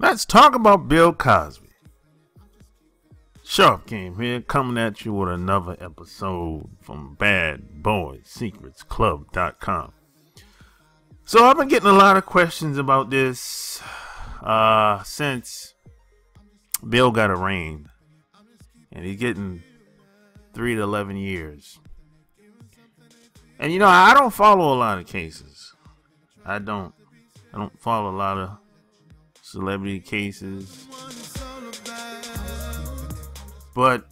Let's talk about Bill Cosby. Sharp Game here, coming at you with another episode from BadBoysSecretsClub.com. So I've been getting a lot of questions about this since Bill got arraigned, and he's getting 3 to 11 years. And I don't follow a lot of cases. I don't follow a lot of celebrity cases. But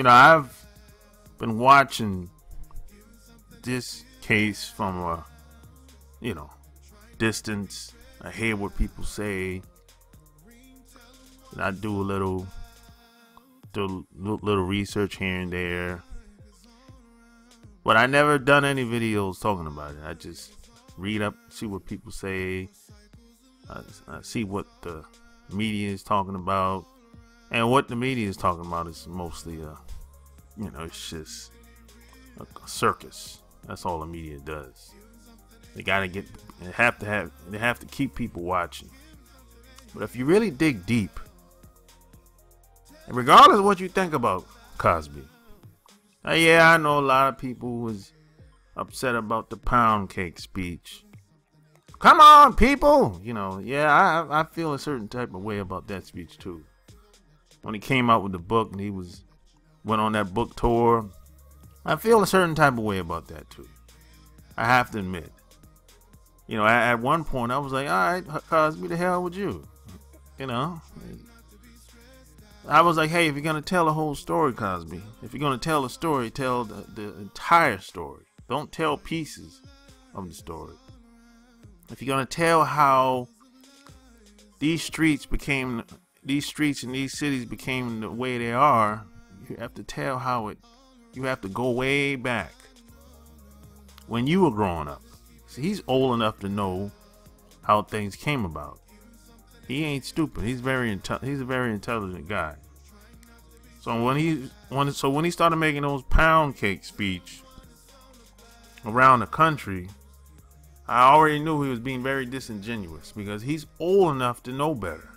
I've been watching this case from a distance. I hear what people say, and I do a little research here and there. But I never done any videos talking about it. I just read up, see what people say. I see what the media is talking about. And what the media is talking about is mostly, it's just a circus. That's all the media does. They have to keep people watching. But if you really dig deep, and regardless of what you think about Cosby, I know a lot of people was upset about the pound cake speech. Come on, people! I feel a certain type of way about that speech too. When he came out with the book and he went on that book tour, I feel a certain type of way about that too. I have to admit. At one point I was like, all right, Cosby, the hell with you? I was like, hey, if you're going to tell a whole story, Cosby, if you're going to tell a story, tell the entire story. Don't tell pieces of the story. If you're going to tell how these streets and these cities became the way they are, you have to tell you have to go way back when you were growing up. See, he's old enough to know how things came about. He ain't stupid. He's a very intelligent guy. So when he started making those pound cake speech around the country, I already knew he was being very disingenuous because he's old enough to know better.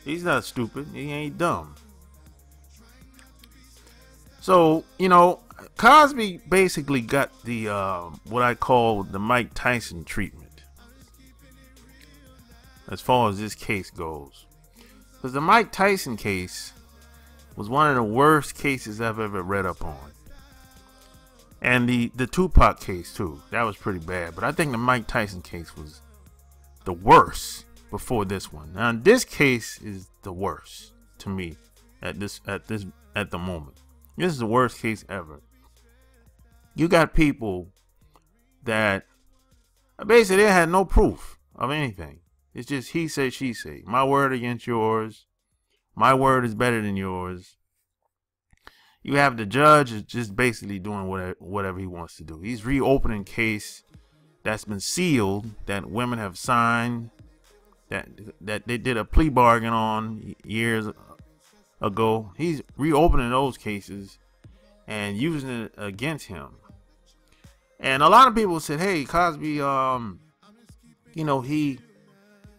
He's not stupid. He ain't dumb. So, Cosby basically got the what I call the Mike Tyson treatment as far as this case goes. Because the Mike Tyson case was one of the worst cases I've ever read up on. And the Tupac case too. That was pretty bad. But I think the Mike Tyson case was the worst before this one. Now this case is the worst to me at the moment. This is the worst case ever. You got people that basically they had no proof of anything. It's just he say, she say. My word against yours. My word is better than yours. You have the judge is just basically doing whatever he wants to do. He's reopening case that's been sealed, that women have signed, that they did a plea bargain on years ago. He's reopening those cases and using it against him. And a lot of people said, "Hey, Cosby,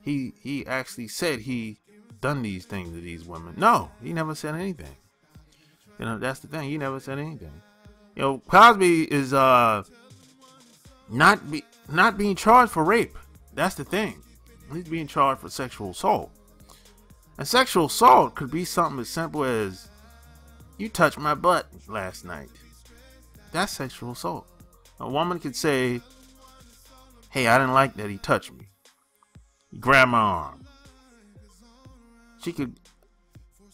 he actually said he done these things to these women." No, he never said anything. That's the thing. He never said anything. Cosby is not being charged for rape. That's the thing. He's being charged for sexual assault. And sexual assault could be something as simple as, you touched my butt last night. That's sexual assault. A woman could say, hey, I didn't like that he touched me. He grabbed my arm.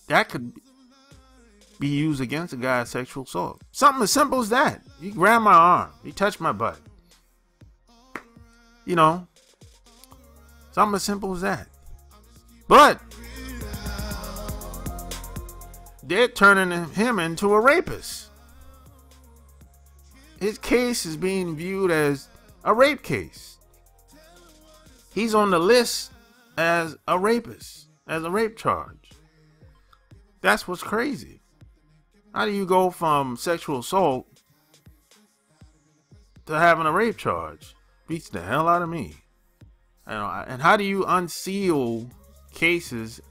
That could be used against a guy as sexual assault. Something as simple as that. He grabbed my arm. He touched my butt. Something as simple as that. But they're turning him into a rapist. His case is being viewed as a rape case. He's on the list as a rapist, as a rape charge. That's what's crazy. How do you go from sexual assault to having a rape charge? Beats the hell out of me. And how do you unseal cases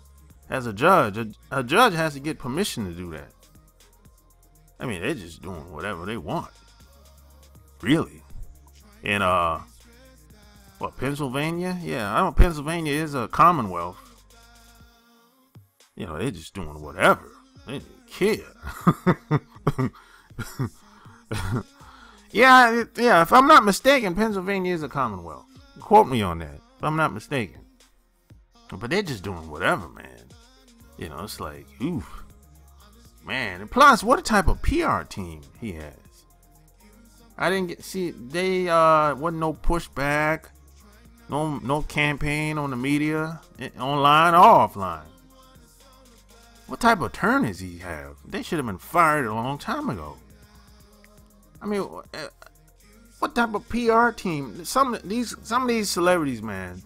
as a judge? A judge has to get permission to do that. I mean, they're just doing whatever they want, really. And what, Pennsylvania? Yeah, I know Pennsylvania is a Commonwealth. You know, they're just doing whatever. They don't care. Yeah. If I'm not mistaken, Pennsylvania is a Commonwealth. Quote me on that, if I'm not mistaken. But they're just doing whatever, man. You know, it's like, oof, man. And plus, what a type of PR team he has. I didn't see they wasn't no pushback, no campaign on the media, online or offline. What type of attorneys he have? They should have been fired a long time ago. I mean, what type of PR team? Some of these celebrities, man,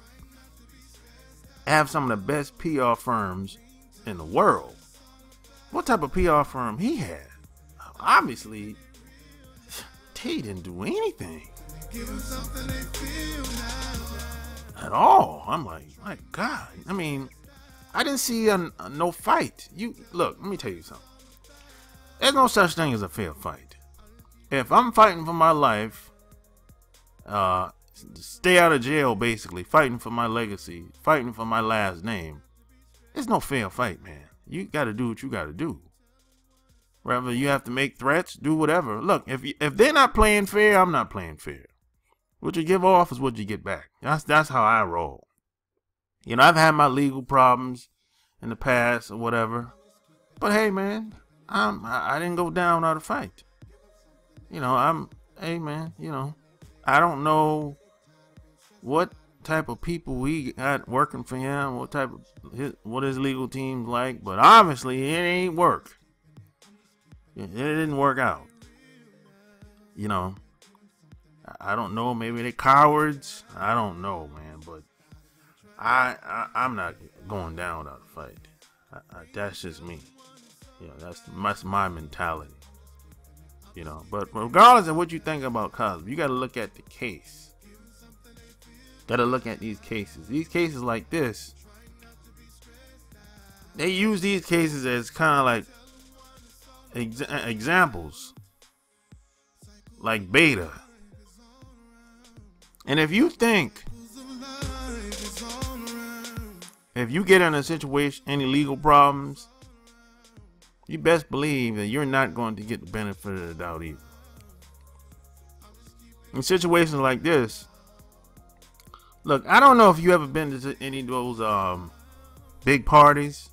have some of the best PR firms in the world. What type of PR firm he had? Obviously, they didn't do anything at all. I'm like, my God. I mean, I didn't see no fight. Look, let me tell you something. There's no such thing as a fair fight. If I'm fighting for my life, stay out of jail, basically, fighting for my legacy, fighting for my last name, there's no fair fight, man. You got to do what you got to do. Whether you have to make threats, do whatever. Look, if they're not playing fair, I'm not playing fair. What you give off is what you get back. That's how I roll. You know, I've had my legal problems in the past or whatever, but hey, man, I didn't go down without a fight. You know, hey, man, you know, I don't know what type of people we got working for him, what his legal team's like, but obviously it ain't work. It didn't work out. You know, I don't know. Maybe they cowards. I don't know, man. But I'm not going down without a fight. That's just me. You know, that's my mentality. You know, but regardless of what you think about Cosby, you got to look at the case. Got to look at these cases. These cases like this, they use these cases as kind of like examples, like beta. And if you think, if you get in a situation, any legal problems, you best believe that you're not going to get the benefit of the doubt either. In situations like this, look, I don't know if you ever been to any of those big parties,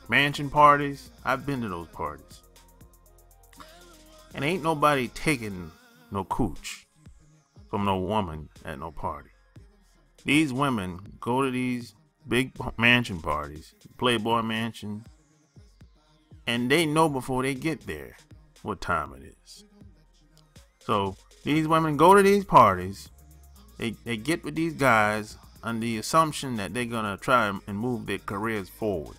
mansion parties. I've been to those parties. And ain't nobody taking no cooch from no woman at no party. These women go to these big mansion parties, Playboy Mansion, and they know before they get there what time it is. So these women go to these parties, they get with these guys on the assumption that they're gonna try and move their careers forward.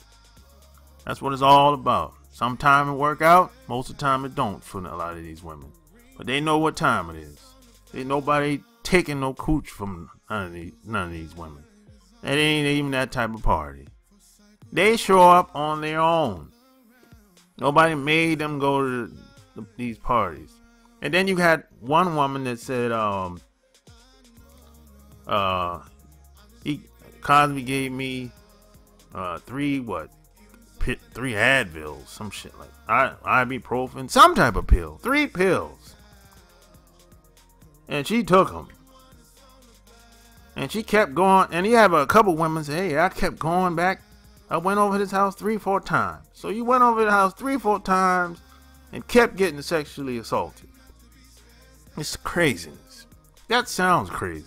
That's what it's all about. Sometimes it work out, most of the time it don't for a lot of these women. But they know what time it is. Ain't nobody taking no cooch from none of these women. It ain't even that type of party. They show up on their own. Nobody made them go to these parties. And then you had one woman that said, Cosby gave me three Advils, some shit like ibuprofen, some type of pill, 3 pills, and she took them, and she kept going. And you have a couple women say, "Hey, I kept going back. I went over his house 3-4 times." So you went over the house 3-4 times and kept getting sexually assaulted. It's craziness. That sounds crazy.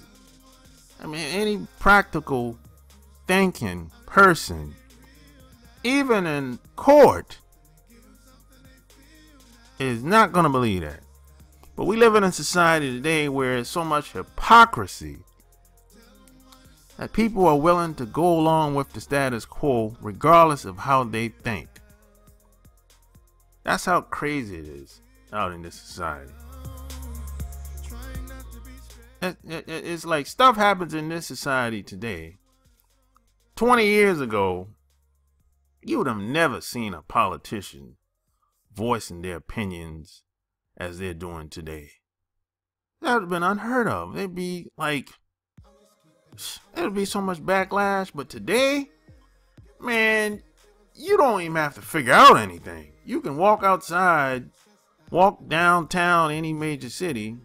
I mean, any practical thinking person, even in court, is not going to believe that. But we live in a society today where there's so much hypocrisy that people are willing to go along with the status quo regardless of how they think. That's how crazy it is out in this society. It's like stuff happens in this society today. 20 years ago, you would have never seen a politician voicing their opinions as they're doing today. That would have been unheard of. It'd be so much backlash. But today, man, you don't even have to figure out anything. You can walk outside, walk downtown any major city,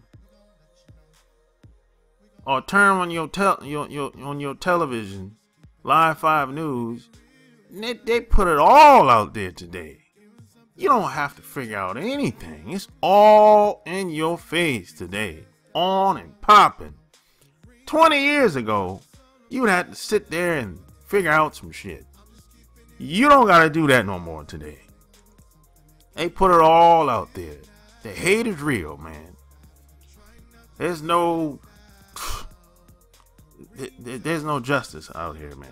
or turn on your television, Live 5 News. They put it all out there today. You don't have to figure out anything. It's all in your face today. On and popping. 20 years ago, you would have to sit there and figure out some shit. You don't got to do that no more today. They put it all out there. The hate is real, man. There's no justice out here, man.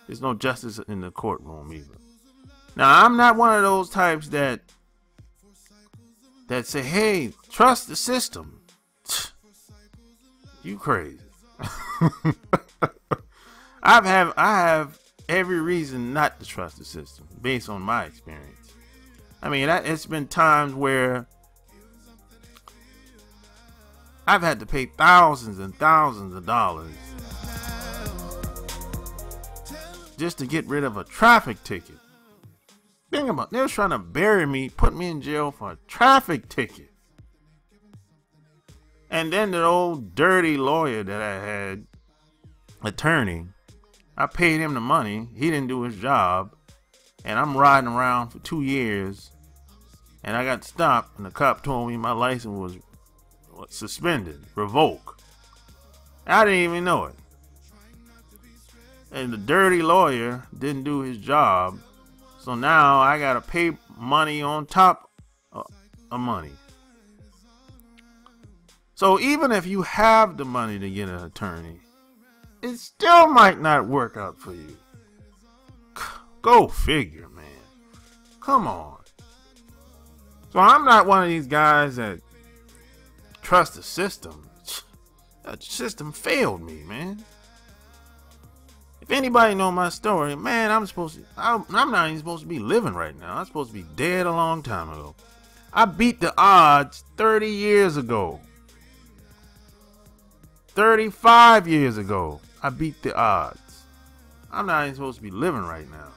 There's no justice in the courtroom either. Now, I'm not one of those types that say, hey, trust the system. You crazy. I have every reason not to trust the system based on my experience. I mean, it's been times where I've had to pay thousands and thousands of dollars just to get rid of a traffic ticket. Think about it. They were trying to bury me, put me in jail for a traffic ticket. And then the old dirty lawyer that I had, attorney, I paid him the money. He didn't do his job. And I'm riding around for 2 years. And I got stopped. And the cop told me my license was suspended, revoked. I didn't even know it. And the dirty lawyer didn't do his job. So now I got to pay money on top of money. So even if you have the money to get an attorney, it still might not work out for you. Go figure, man. Come on. So I'm not one of these guys that trust the system. That system failed me, man. If anybody know my story, man, I'm not even supposed to be living right now. I'm supposed to be dead a long time ago. I beat the odds 30 years ago. 35 years ago, I beat the odds. I'm not even supposed to be living right now.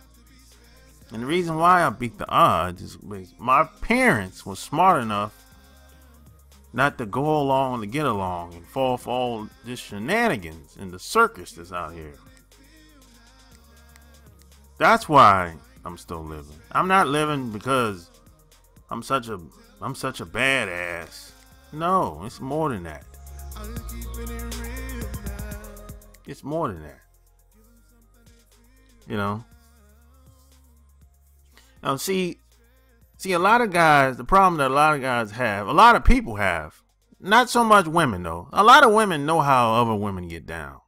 And the reason why I beat the odds is because my parents were smart enough not to go along to get along and fall for all this shenanigans and the circus that's out here. That's why I'm still living. I'm not living because I'm such a badass. No, it's more than that. It's more than that. You know? Now, see, a lot of guys, the problem that a lot of guys have, a lot of people have, not so much women though. A lot of women know how other women get down.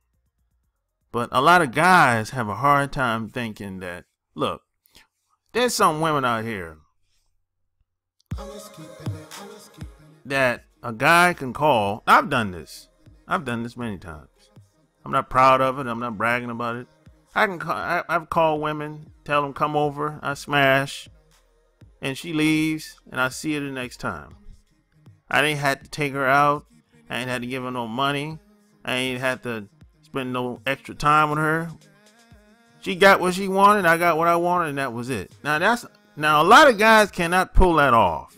But a lot of guys have a hard time thinking that, look, there's some women out here that a guy can call. I've done this many times. I'm not proud of it. I'm not bragging about it. I've called women, tell them come over, I smash, and she leaves, and I see her the next time. I ain't had to take her out. I ain't had to give her no money. I ain't had to spend no extra time with her. She got what she wanted, I got what I wanted, and that was it. Now a lot of guys cannot pull that off.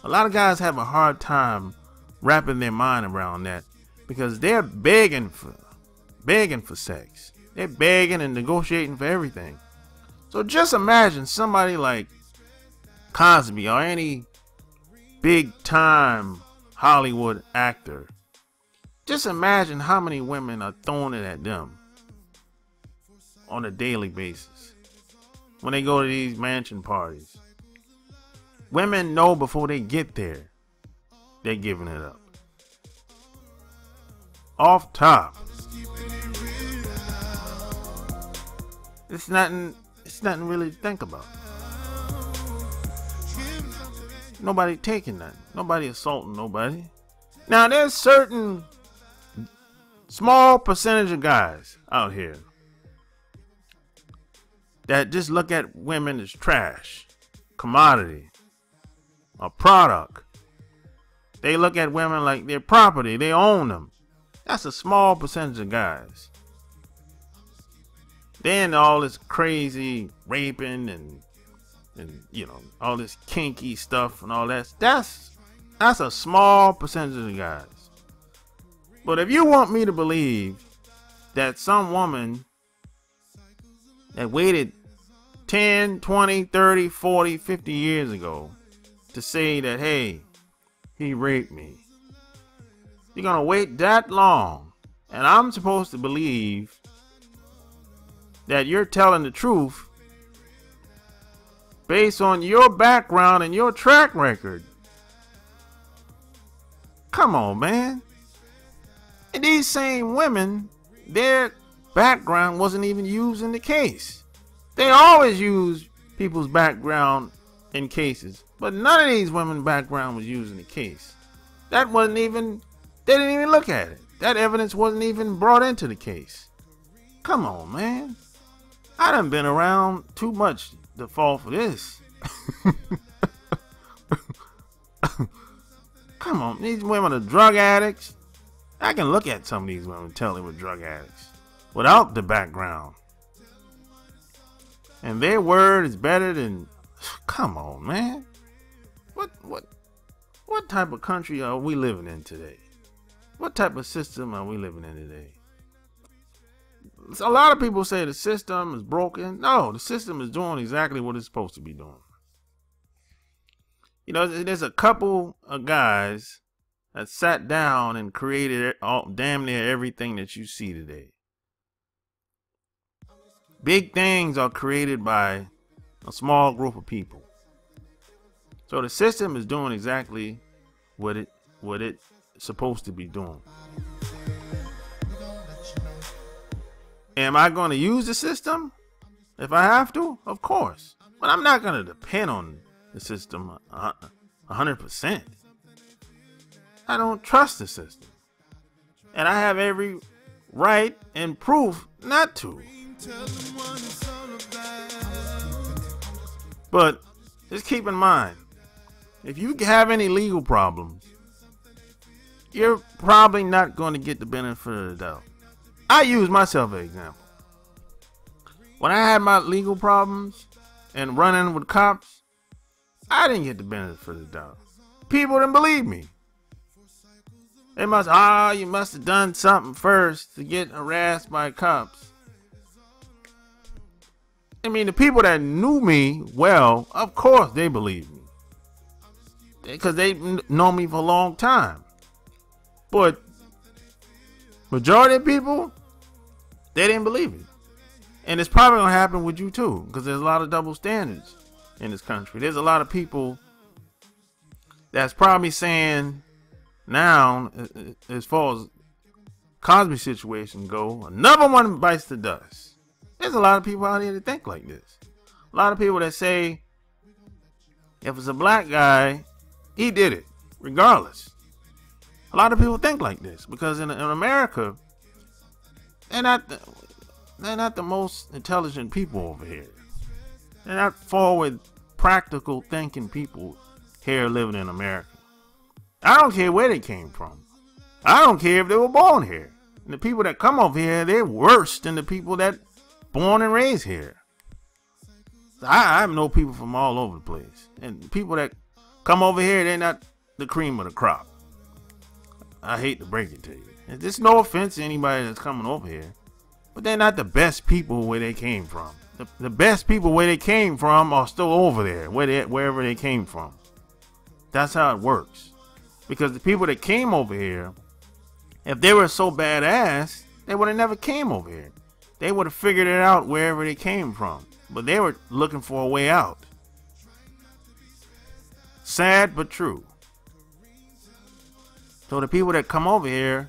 A lot of guys have a hard time wrapping their mind around that because they're begging for sex. They're begging and negotiating for everything. So just imagine somebody like Cosby or any big time Hollywood actor. Just imagine how many women are throwing it at them on a daily basis when they go to these mansion parties. Women know before they get there, they're giving it up. Off top. It's nothing really to think about. Nobody taking nothing. Nobody assaulting nobody. Now there's certain Small percentage of guys out here that just look at women as trash, commodity, a product. They look at women like they're property. They own them. That's a small percentage of guys. Then all this crazy raping and you know, all this kinky stuff and all that. That's a small percentage of the guys. But if you want me to believe that some woman that waited 10, 20, 30, 40, 50 years ago to say that, hey, he raped me, you're gonna wait that long, and I'm supposed to believe that you're telling the truth based on your background and your track record? Come on, man. And these same women, their background wasn't even used in the case. They always use people's background in cases, but none of these women's background was used in the case. That wasn't even, they didn't even look at it. That evidence wasn't even brought into the case. Come on, man. I done been around too much to fall for this. Come on, these women are drug addicts. I can look at some of these women and tell they were drug addicts without the background. And their word is better than, come on, man. What type of country are we living in today? What type of system are we living in today? So a lot of people say the system is broken. No, the system is doing exactly what it's supposed to be doing. You know, there's a couple of guys that sat down and created damn near everything that you see today. Big things are created by a small group of people. So the system is doing exactly what it's supposed to be doing. Am I going to use the system if I have to? Of course. But I'm not going to depend on the system 100%. I don't trust the system. And I have every right and proof not to. But just keep in mind, if you have any legal problems, you're probably not going to get the benefit of the doubt. I use myself as an example. When I had my legal problems and running with cops, I didn't get the benefit of the doubt. People didn't believe me. They you must have done something first to get harassed by cops. I mean, the people that knew me well, of course they believed me. Because they know me for a long time. But majority of people, they didn't believe it. And it's probably going to happen with you too, because there's a lot of double standards in this country. There's a lot of people that's probably saying now, as far as Cosby situation go, another one bites the dust. There's a lot of people out here that think like this. A lot of people that say, if it's a black guy, he did it, regardless. A lot of people think like this because in America, they're not the most intelligent people over here. They're not forward, practical thinking people here living in America. I don't care where they came from. I don't care if they were born here. And the people that come over here, they're worse than the people that born and raised here. I know people from all over the place. And people that come over here, they're not the cream of the crop. I hate to break it to you. There's no offense to anybody that's coming over here. But they're not the best people where they came from. The best people where they came from are still over there, wherever they came from. That's how it works. Because the people that came over here, if they were so badass, they would have never came over here. They would have figured it out wherever they came from. But they were looking for a way out. Sad but true. So the people that come over here,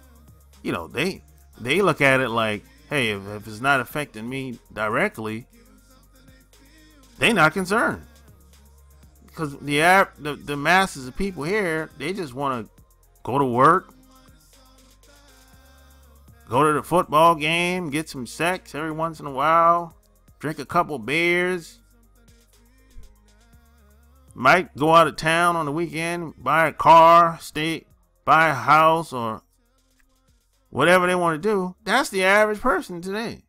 you know, they look at it like, hey, if it's not affecting me directly, they not concerned. Because the masses of people here, they just want to go to work, go to the football game, get some sex every once in a while, drink a couple beers, might go out of town on the weekend, buy a car, buy a house, or whatever they want to do. That's the average person today.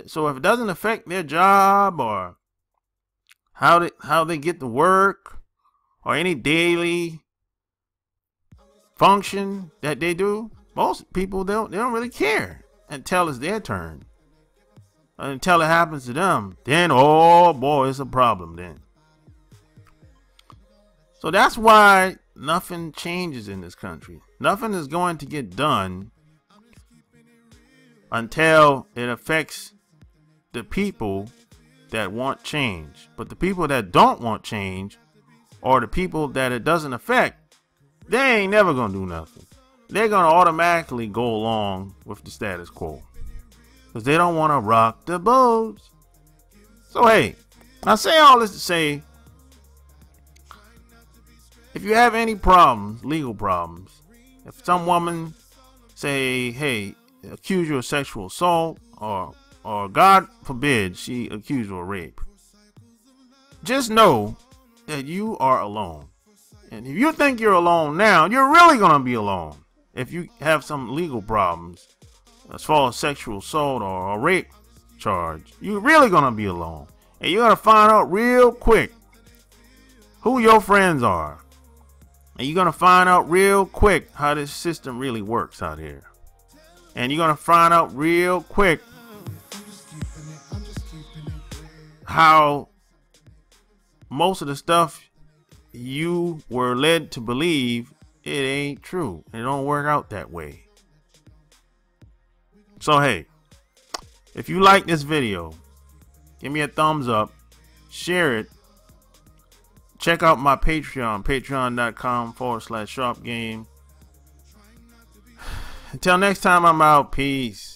So if it doesn't affect their job or how they get to work or any daily function that they do, most people they don't really care until it's their turn. Until it happens to them, then oh boy, it's a problem then. So that's why nothing changes in this country. Nothing is going to get done until it affects the people that want change. But the people that don't want change, or the people that it doesn't affect, they ain't never gonna do nothing. They're gonna automatically go along with the status quo because they don't want to rock the boat. So hey, I say all this to say, if you have any problems, legal problems, if some woman say, hey, accuse you of sexual assault, or God forbid she accuse you of rape, just know that you are alone. And if you think you're alone now, you're really going to be alone. If you have some legal problems as far as sexual assault or a rape charge, you're really going to be alone. And you're going to find out real quick who your friends are. And you're going to find out real quick how this system really works out here. And you're going to find out real quick how most of the stuff you were led to believe, it ain't true. It don't work out that way. So hey, if you like this video, give me a thumbs up, share it. Check out my Patreon, patreon.com/sharpgame. Until next time, I'm out. Peace.